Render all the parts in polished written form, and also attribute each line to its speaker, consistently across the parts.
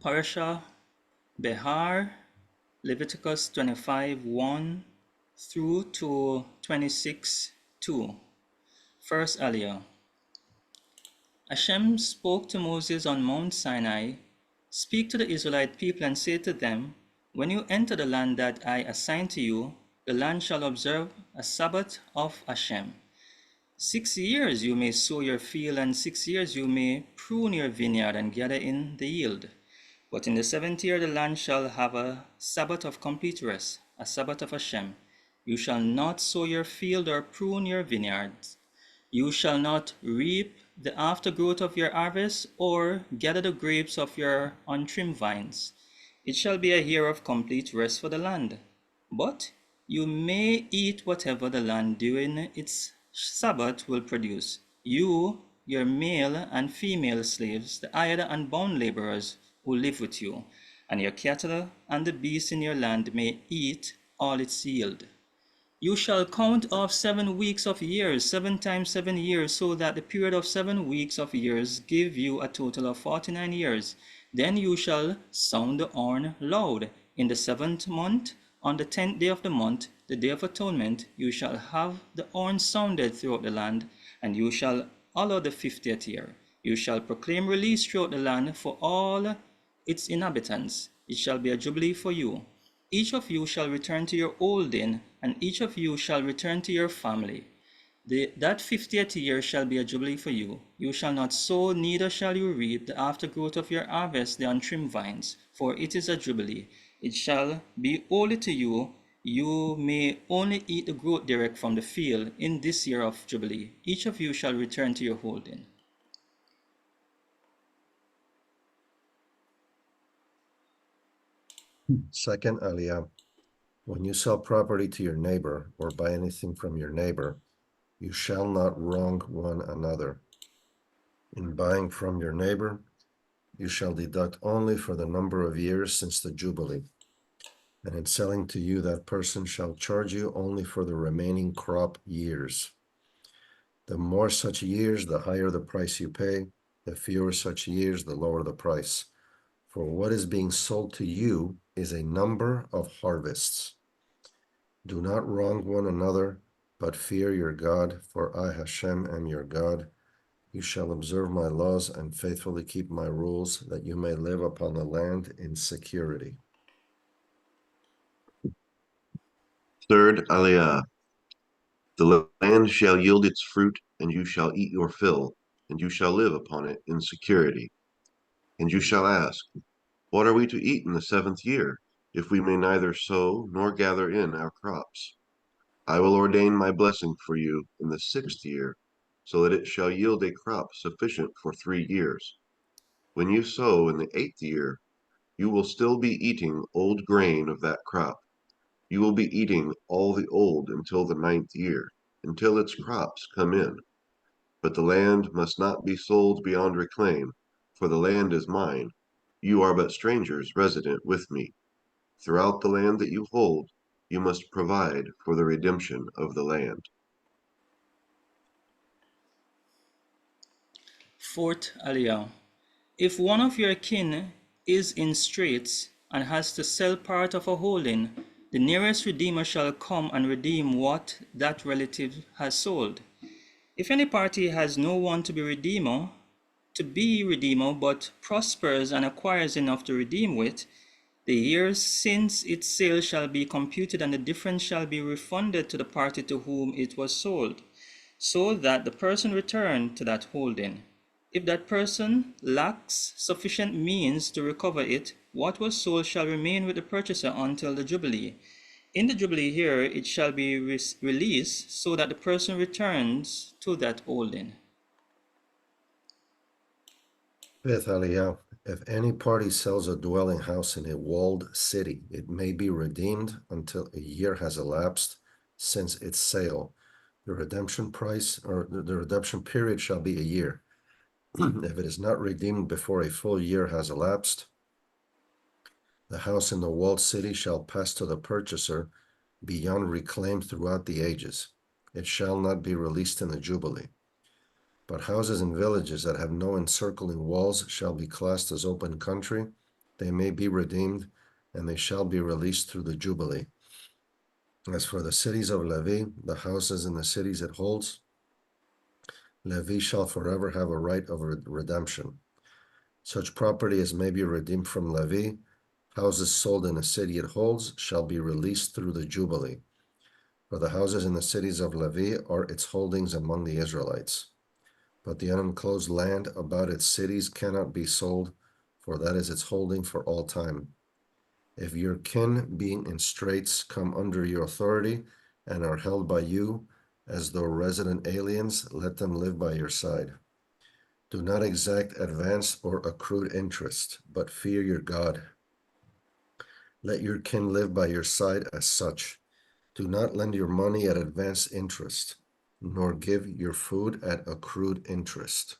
Speaker 1: Parashat Behar, Leviticus 25:1 through to 26:2. First Aliyah. Hashem spoke to Moses on Mount Sinai. Speak to the Israelite people and say to them, when you enter the land that I assign to you, the land shall observe a Sabbath of Hashem. 6 years you may sow your field, and 6 years you may prune your vineyard and gather in the yield. But in the 7th year the land shall have a Sabbath of complete rest, a Sabbath of Hashem. You shall not sow your field or prune your vineyards. You shall not reap the aftergrowth of your harvest or gather the grapes of your untrimmed vines. It shall be a year of complete rest for the land. But you may eat whatever the land during its Sabbath will produce. You, your male and female slaves, the hired and bound laborers who live with you, and your cattle and the beasts in your land may eat all its yield. You shall count off 7 weeks of years, 7 times 7 years, so that the period of 7 weeks of years give you a total of 49 years. Then you shall sound the horn loud. In the 7th month, on the 10th day of the month, the day of atonement, you shall have the horn sounded throughout the land, and you shall hallow the 50th year. You shall proclaim release throughout the land for all its inhabitants. It shall be a jubilee for you. Each of you shall return to your holding, and each of you shall return to your family. That 50th year shall be a jubilee for you. You shall not sow, neither shall you reap the aftergrowth of your harvest, the untrimmed vines, for it is a jubilee. It shall be holy to you. You may only eat the growth direct from the field in this year of jubilee. Each of you shall return to your holding.
Speaker 2: Second Aliyah. When you sell property to your neighbor or buy anything from your neighbor, you shall not wrong one another. In buying from your neighbor, you shall deduct only for the number of years since the Jubilee. And in selling to you, that person shall charge you only for the remaining crop years. The more such years, the higher the price you pay. The fewer such years, the lower the price. For what is being sold to you is a number of harvests. Do not wrong one another, but fear your God, for I, Hashem, am your God. You shall observe my laws and faithfully keep my rules, that you may live upon the land in security.
Speaker 3: Third Aliyah. The land shall yield its fruit, and you shall eat your fill, and you shall live upon it in security. And you shall ask, what are we to eat in the 7th year, if we may neither sow nor gather in our crops? I will ordain my blessing for you in the 6th year, so that it shall yield a crop sufficient for 3 years. When you sow in the 8th year, you will still be eating old grain of that crop. You will be eating all the old until the 9th year, until its crops come in. But the land must not be sold beyond reclaim, for the land is mine. You are but strangers resident with me. Throughout the land that you hold, you must provide for the redemption of the land.
Speaker 1: Fourth Aliyah. If one of your kin is in straits and has to sell part of a holding, the nearest redeemer shall come and redeem what that relative has sold. If any party has no one to be redeemer, but prospers and acquires enough to redeem with, the years since its sale shall be computed, and the difference shall be refunded to the party to whom it was sold, so that the person return to that holding. If that person lacks sufficient means to recover it, what was sold shall remain with the purchaser until the Jubilee. In the Jubilee year it shall be released, so that the person returns to that holding.
Speaker 2: Fifth Aliyah. If any party sells a dwelling house in a walled city, it may be redeemed until a year has elapsed since its sale. The redemption price or the redemption period shall be a year. If it is not redeemed before a full year has elapsed, the house in the walled city shall pass to the purchaser beyond reclaim throughout the ages. It shall not be released in the Jubilee. But houses in villages that have no encircling walls shall be classed as open country, They may be redeemed, and they shall be released through the Jubilee. As for the cities of Levi, the houses in the cities it holds, Levi shall forever have a right of redemption. Such property as may be redeemed from Levi, houses sold in the city it holds, shall be released through the Jubilee. For the houses in the cities of Levi are its holdings among the Israelites. But the unenclosed land about its cities cannot be sold, for that is its holding for all time. If your kin, being in straits, come under your authority and are held by you, as though resident aliens, let them live by your side. Do not exact advance or accrued interest, but fear your God. Let your kin live by your side as such. Do not lend your money at advanced interest, nor give your food at accrued interest.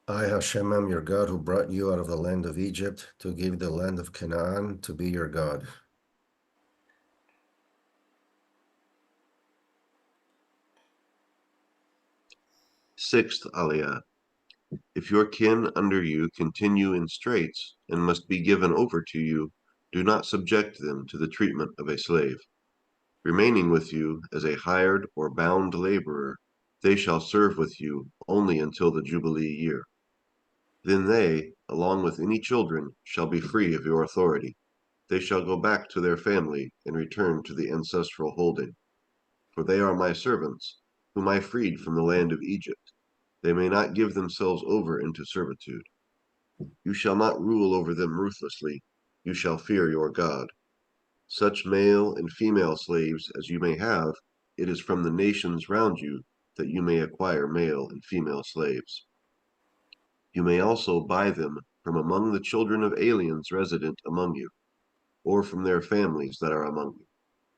Speaker 2: I, Hashem, am your God, who brought you out of the land of Egypt to give you the land of Canaan to be your God.
Speaker 3: Sixth Aliyah. If your kin under you continue in straits and must be given over to you, do not subject them to the treatment of a slave. Remaining with you as a hired or bound laborer, they shall serve with you only until the Jubilee year. Then they, along with any children, shall be free of your authority. They shall go back to their family and return to the ancestral holding. For they are my servants, whom I freed from the land of Egypt. They may not give themselves over into servitude. You shall not rule over them ruthlessly. You shall fear your God. Such male and female slaves as you may have, it is from the nations round you that you may acquire male and female slaves. You may also buy them from among the children of aliens resident among you, or from their families that are among you,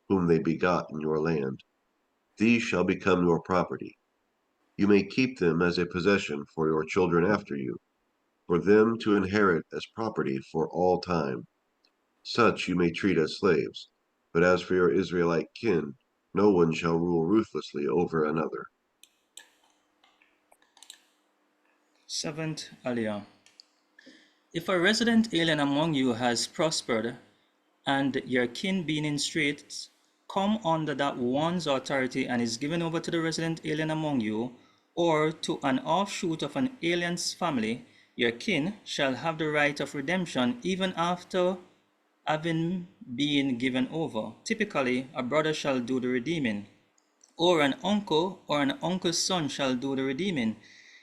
Speaker 3: whom they begot in your land. These shall become your property. You may keep them as a possession for your children after you, for them to inherit as property for all time. Such you may treat as slaves, but as for your Israelite kin, no one shall rule ruthlessly over another.
Speaker 1: Seventh Aliyah. If a resident alien among you has prospered, and your kin being in straits, come under that one's authority and is given over to the resident alien among you, or to an offshoot of an alien's family, your kin shall have the right of redemption even after having been given over. Typically, a brother shall do the redeeming, or an uncle or an uncle's son shall do the redeeming.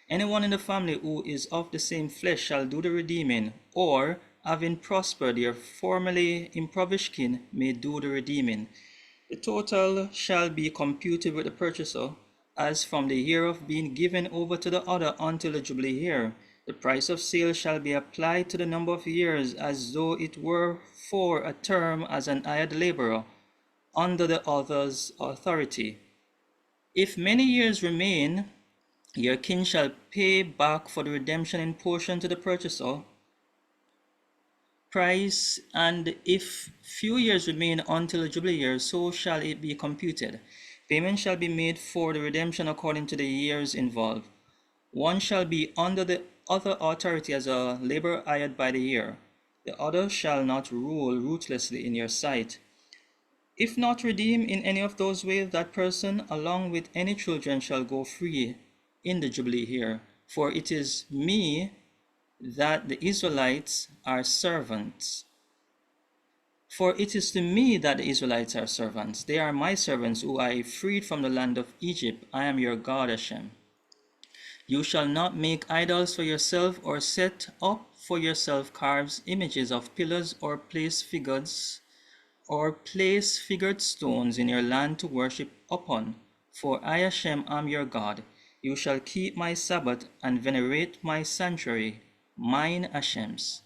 Speaker 1: Anyone in the family who is of the same flesh shall do the redeeming, or, having prospered, your formerly impoverished kin may do the redeeming. The total shall be computed with the purchaser, as from the year of being given over to the other until the Jubilee year. The price of sale shall be applied to the number of years, as though it were for a term as an hired laborer, under the other's authority. If many years remain, your kin shall pay back for the redemption in portion to the purchaser price, and if few years remain until the Jubilee year, so shall it be computed. Payment shall be made for the redemption according to the years involved. One shall be under the other authority as a laborer hired by the year. The other shall not rule ruthlessly in your sight. If not redeemed in any of those ways, that person, along with any children, shall go free in the Jubilee year. For it is me that the Israelites are servants. For it is to me that the Israelites are servants. They are my servants who I freed from the land of Egypt. I am your God, Hashem. You shall not make idols for yourself or set up for yourself carved images of pillars or place figured stones in your land to worship upon. For I, Hashem, am your God. You shall keep my Sabbath and venerate my sanctuary, mine Hashem's.